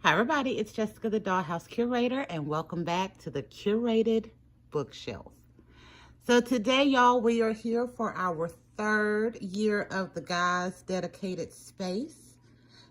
Hi everybody, it's Jessica the Dollhouse Curator and welcome back to the Curated Bookshelf. So today y'all, we are here for our third year of the Guys Dedicated Space.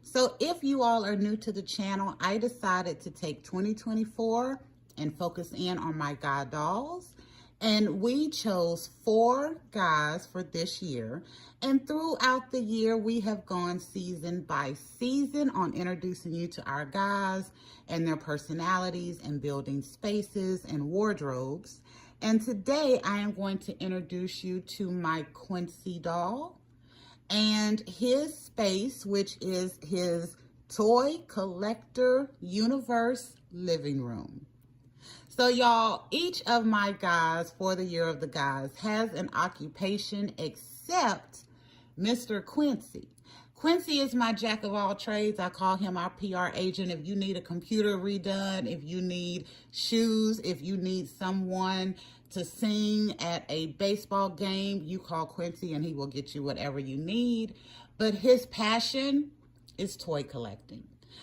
So if you all are new to the channel, I decided to take 2024 and focus in on my guy dolls. And we chose 4 guys for this year. And throughout the year, we have gone season by season on introducing you to our guys and their personalities and building spaces and wardrobes. And today I am going to introduce you to my Quincy doll and his space, which is his toy collector universe living room. So y'all, each of my guys for the year of the guys has an occupation except Mr. Quincy. Quincy is my jack of all trades. I call him our PR agent. If you need a computer redone, if you need shoes, if you need someone to sing at a baseball game, you call Quincy and he will get you whatever you need. But his passion is toy collecting.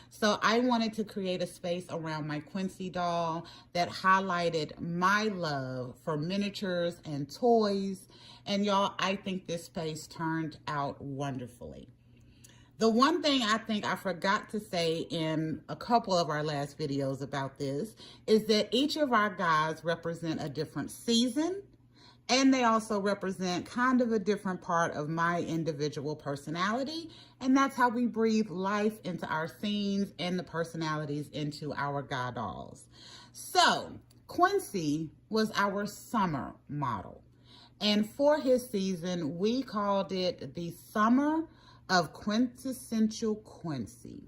So I wanted to create a space around my Quincy doll that highlighted my love for miniatures and toys. And y'all, I think this space turned out wonderfully. The one thing I think I forgot to say in a couple of our last videos about this is that each of our guys represent a different season, and they also represent kind of a different part of my individual personality. And that's how we breathe life into our scenes and the personalities into our guy dolls. So Quincy was our summer model. And for his season, we called it the Summer of Quintessential Quincy.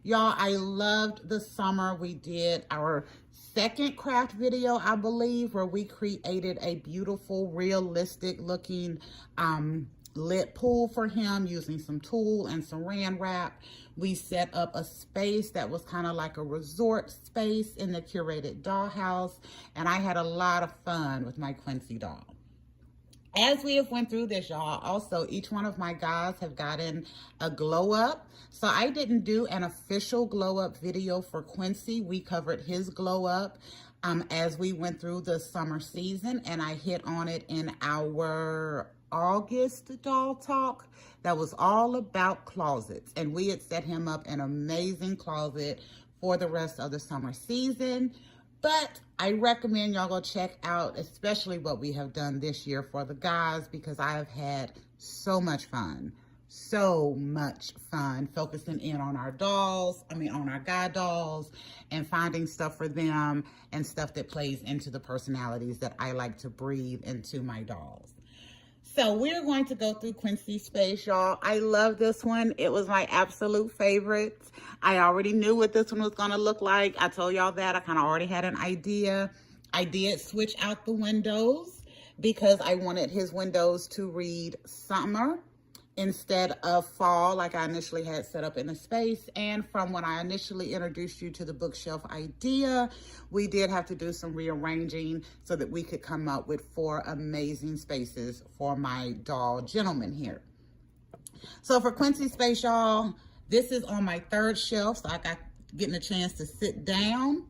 Y'all, I loved the summer. We did our second craft video, I believe, where we created a beautiful, realistic looking lit pool for him using some tulle and saran wrap. We set up a space that was kind of like a resort space in the Curated Dollhouse, and I had a lot of fun with my Quincy doll. As we have went through this, y'all, also each one of my guys have gotten a glow up. So I didn't do an official glow up video for Quincy. We covered his glow up as we went through the summer season, and I hit on it in our August doll talk that was all about closets. And we had set him up an amazing closet for the rest of the summer season. But I recommend y'all go check out, especially what we have done this year for the guys, because I have had so much fun focusing in on our dolls, on our guy dolls, and finding stuff for them and stuff that plays into the personalities that I like to breathe into my dolls. So we're going to go through Quincy's space, y'all. I love this one. It was my absolute favorite. I already knew what this one was going to look like. I told y'all that. I kind of already had an idea. I did switch out the windows because I wanted his windows to read summer instead of fall, like I initially had set up in the space. And from when I initially introduced you to the bookshelf idea, we did have to do some rearranging so that we could come up with 4 amazing spaces for my doll gentleman here. So for Quincy's space, y'all, this is on my 3rd shelf, so I got getting a chance to sit down.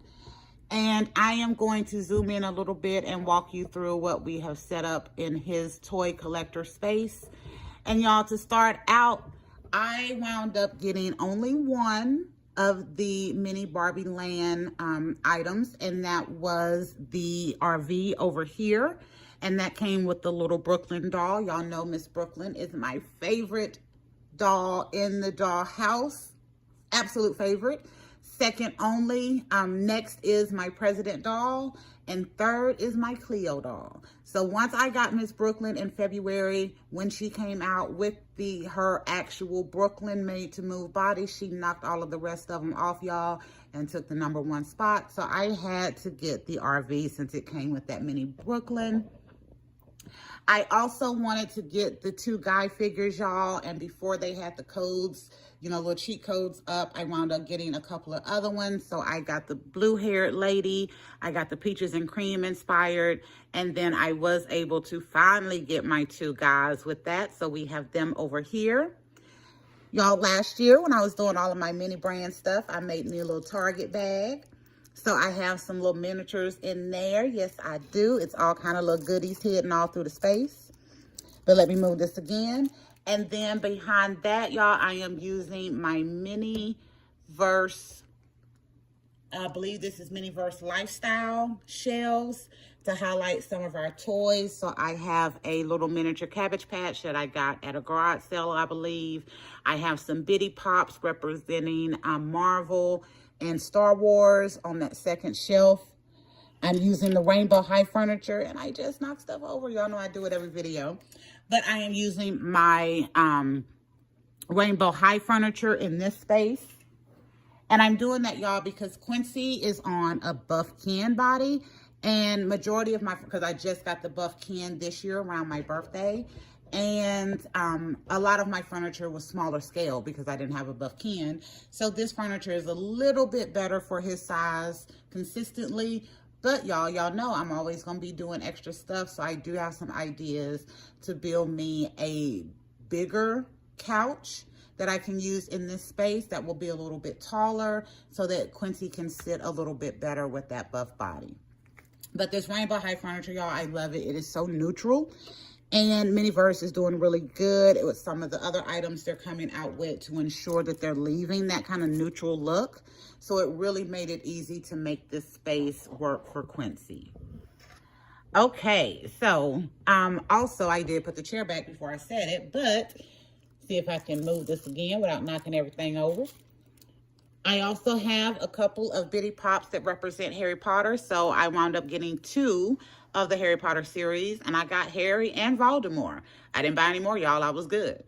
And I am going to zoom in a little bit and walk you through what we have set up in his toy collector space. And y'all, to start out, I wound up getting only one of the mini Barbie Land items, and that was the RV over here. And that came with the little Brooklyn doll. Y'all know Miss Brooklyn is my favorite doll in the doll house. Absolute favorite. Second only. Next is my President doll. And third is my Cleo doll. So once I got Miss Brooklyn in February, when she came out with her actual Brooklyn made to move body, she knocked all of the rest of them off, y'all, and took the #1 spot. So I had to get the RV since it came with that mini Brooklyn. I also wanted to get the 2 guy figures, y'all, and before they had the codes, little cheat codes up, I wound up getting a couple of other ones. So I got the blue-haired lady, I got the peaches and cream inspired, and then I was able to finally get my 2 guys with that. So we have them over here. Y'all, last year when I was doing all of my mini brand stuff, I made me a little Target bag. So I have some little miniatures in there. Yes, I do. It's all kind of little goodies hidden all through the space. But let me move this again. And then behind that, y'all, I am using my Miniverse, I believe this is Miniverse Lifestyle shelves to highlight some of our toys. So I have a little miniature Cabbage Patch that I got at a garage sale, I believe. I have some Bitty Pops representing Marvel and Star Wars on that second shelf. I'm using the Rainbow High Furniture, and I just knock stuff over. Y'all know I do it every video. But I am using my Rainbow High Furniture in this space. And I'm doing that, y'all, because Quincy is on a buff can body. And majority of my, because I just got the buff can this year around my birthday. And a lot of my furniture was smaller scale because I didn't have a buff can. So this furniture is a little bit better for his size consistently. But y'all know I'm always going to be doing extra stuff. So I do have some ideas to build me a bigger couch that I can use in this space that will be a little bit taller so that Quincy can sit a little bit better with that buff body. But this Rainbow High Furniture, y'all, I love it. It is so neutral. And Miniverse is doing really good with some of the other items they're coming out with to ensure that they're leaving that kind of neutral look. So it really made it easy to make this space work for Quincy. Okay, so also I did put the chair back before I said it, but see if I can move this again without knocking everything over. I also have a couple of Bitty Pops that represent Harry Potter. So I wound up getting 2 of the Harry Potter series, and I got Harry and Voldemort. I didn't buy any more, y'all. I was good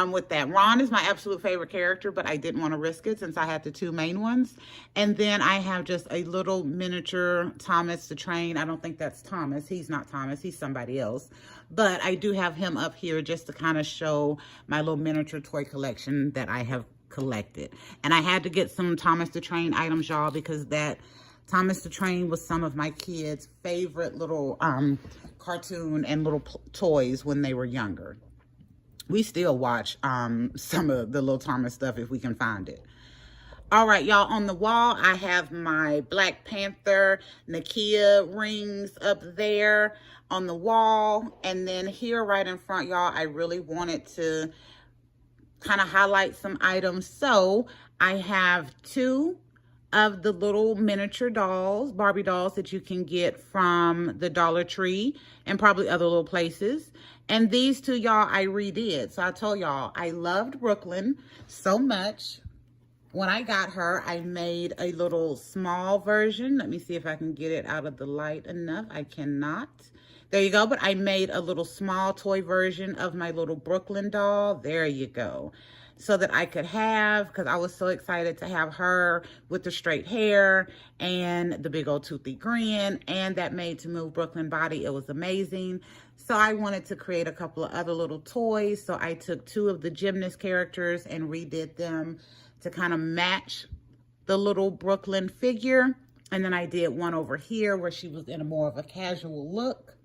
with that. Ron is my absolute favorite character, but I didn't want to risk it since I had the 2 main ones. And then I have just a little miniature Thomas the Train. I don't think that's Thomas. He's not Thomas. He's somebody else. But I do have him up here just to kind of show my little miniature toy collection that I have collected. And I had to get some Thomas the Train items, y'all, because that Thomas the Train was some of my kids' favorite little cartoon and little toys when they were younger. We still watch some of the little Thomas stuff if we can find it. All right, y'all, on the wall, I have my Black Panther Nakia rings up there on the wall. And then here right in front, y'all, I really wanted to kind of highlight some items. So I have 2 of the little miniature dolls, Barbie dolls that you can get from the Dollar Tree and probably other little places. And these 2, y'all, I redid. So I told y'all I loved Brooklyn so much. When I got her, I made a little small version. Let me see if I can get it out of the light enough. I cannot. There you go. But I made a little small toy version of my little Brooklyn doll. There you go. So that I could have, because I was so excited to have her with the straight hair and the big old toothy grin and that made to move Brooklyn body. It was amazing. So I wanted to create a couple of other little toys. So I took 2 of the gymnast characters and redid them to kind of match the little Brooklyn figure. And then I did one over here where she was in a more of a casual look.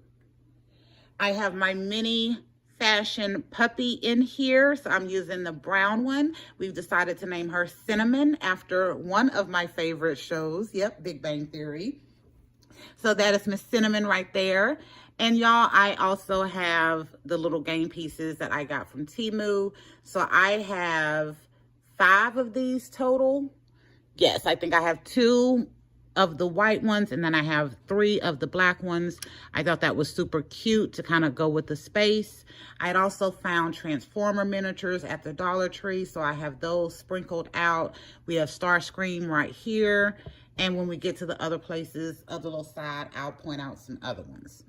I have my mini fashion puppy in here. So I'm using the brown one. We've decided to name her Cinnamon after one of my favorite shows. Yep, Big Bang Theory. So that is Miss Cinnamon right there. And y'all, I also have the little game pieces that I got from Temu. So I have 5 of these total. Yes, I think I have 2 of the white ones, and then I have 3 of the black ones. I thought that was super cute to kind of go with the space. I'd also found Transformer miniatures at the Dollar Tree, so I have those sprinkled out. We have Starscream right here, and when we get to the other places of the little side, I'll point out some other ones.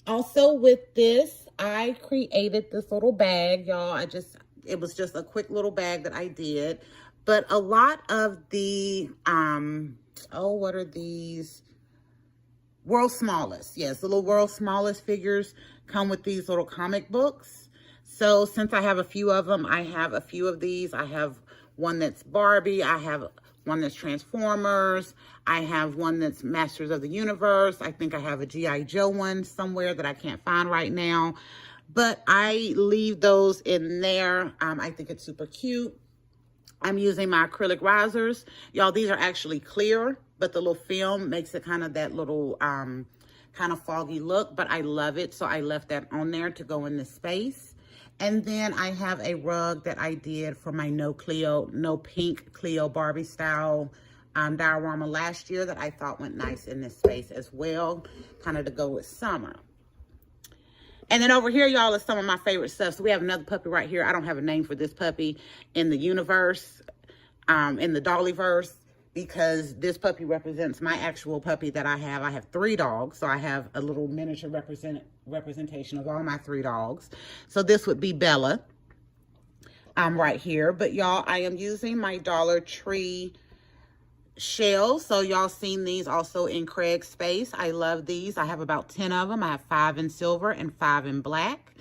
Also with this, I created this little bag, y'all. It was just a quick little bag that I did. But a lot of the, what are these? World's Smallest. Yes, the little World's Smallest figures come with these little comic books. So since I have a few of them, I have a few of these. I have one that's Barbie. I have one that's Transformers. I have one that's Masters of the Universe. I think I have a G.I. Joe one somewhere that I can't find right now. but I leave those in there. I think it's super cute. I'm using my acrylic risers. Y'all, these are actually clear, but the little film makes it kind of that little kind of foggy look, but I love it. So I left that on there to go in this space. And then I have a rug that I did for my no pink Cleo Barbie style diorama last year that I thought went nice in this space as well, kind of to go with summer. And then over here, y'all, is some of my favorite stuff. So we have another puppy right here. I don't have a name for this puppy in the universe, in the Dollyverse, because this puppy represents my actual puppy that I have. I have 3 dogs, so I have a little miniature representation of all my 3 dogs. So this would be Bella right here. But y'all, I am using my Dollar Tree shells. So y'all seen these also in Craig's space. I love these. I have about 10 of them. I have 5 in silver and 5 in black.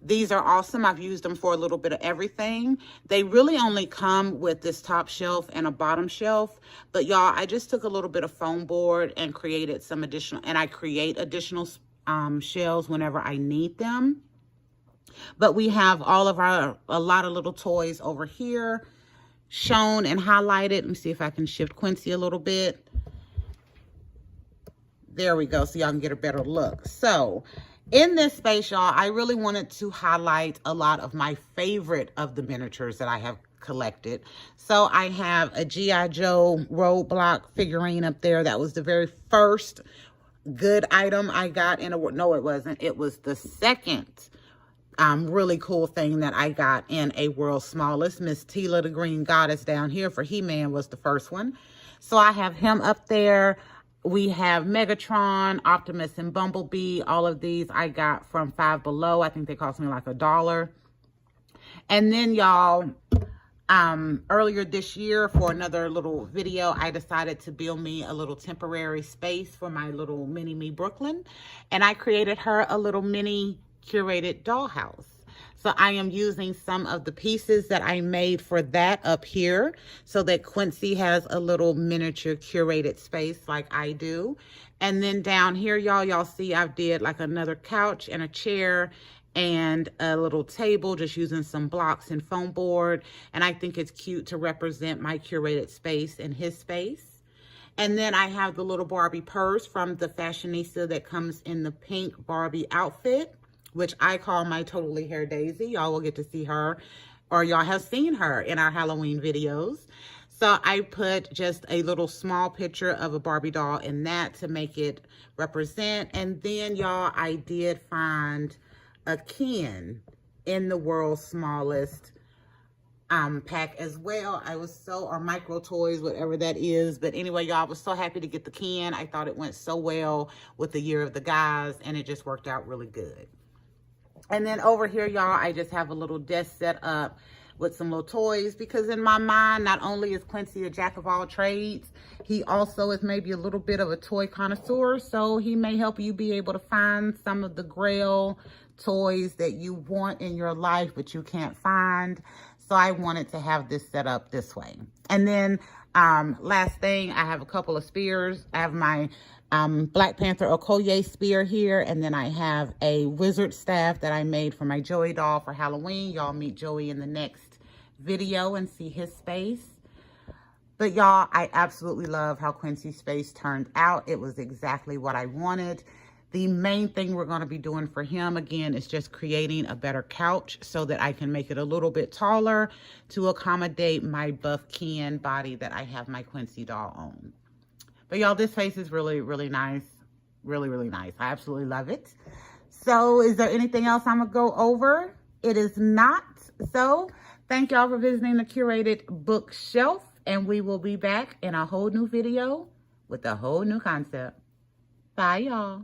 These are awesome. I've used them for a little bit of everything. They really only come with this top shelf and a bottom shelf. But y'all, I just took a little bit of foam board and created some additional, and I create additional shells whenever I need them. But we have all of a lot of little toys over here, shown and highlighted. Let me see if I can shift Quincy a little bit. There we go, so y'all can get a better look. So in this space, y'all, I really wanted to highlight a lot of my favorite of the miniatures that I have collected. So I have a G.I. Joe roadblock figurine up there. That was the very first good item I got in a, no, it wasn't. It was the second really cool thing that I got in a World's Smallest. Miss Tila the Green Goddess down here for He-Man was the first one. So I have him up there. We have Megatron, Optimus, and Bumblebee. All of these I got from Five Below. I think they cost me like $1. And then y'all, earlier this year for another little video, I decided to build me a little temporary space for my little mini me Brooklyn. And I created her a little mini curated dollhouse. So I am using some of the pieces that I made for that up here so that Quincy has a little miniature curated space like I do. And then down here, y'all see I did like another couch and a chair and a little table, just using some blocks and foam board. And I think it's cute to represent my curated space and his space. And then I have the little Barbie purse from the fashionista that comes in the pink Barbie outfit, which I call my Totally Hair Daisy. Y'all will get to see her, or y'all have seen her in our Halloween videos. So I put just a little small picture of a Barbie doll in that to make it represent. And then y'all, I did find a Ken in the World's Smallest pack as well. I was so, or micro toys, whatever that is. But anyway, y'all, I was so happy to get the Ken. I thought it went so well with the Year of the Guys, and it just worked out really good. And then over here, y'all, I just have a little desk set up with some little toys, because in my mind, not only is Quincy a jack of all trades, he also is maybe a little bit of a toy connoisseur. So he may help you be able to find some of the grail toys that you want in your life, but you can't find. So I wanted to have this set up this way. And then last thing, I have a couple of spears. I have my Black Panther Okoye spear here, and then I have a wizard staff that I made for my Joey doll for Halloween. Y'all meet Joey in the next video and see his space. But y'all, I absolutely love how Quincy's space turned out. It was exactly what I wanted. The main thing we're going to be doing for him, again, is just creating a better couch so that I can make it a little bit taller to accommodate my buff Ken body that I have my Quincy doll on. But y'all, this face is really, really nice. Really, really nice. I absolutely love it. So is there anything else I'm going to go over? It is not. So thank y'all for visiting the curated bookshelf. And we will be back in a whole new video with a whole new concept. Bye, y'all.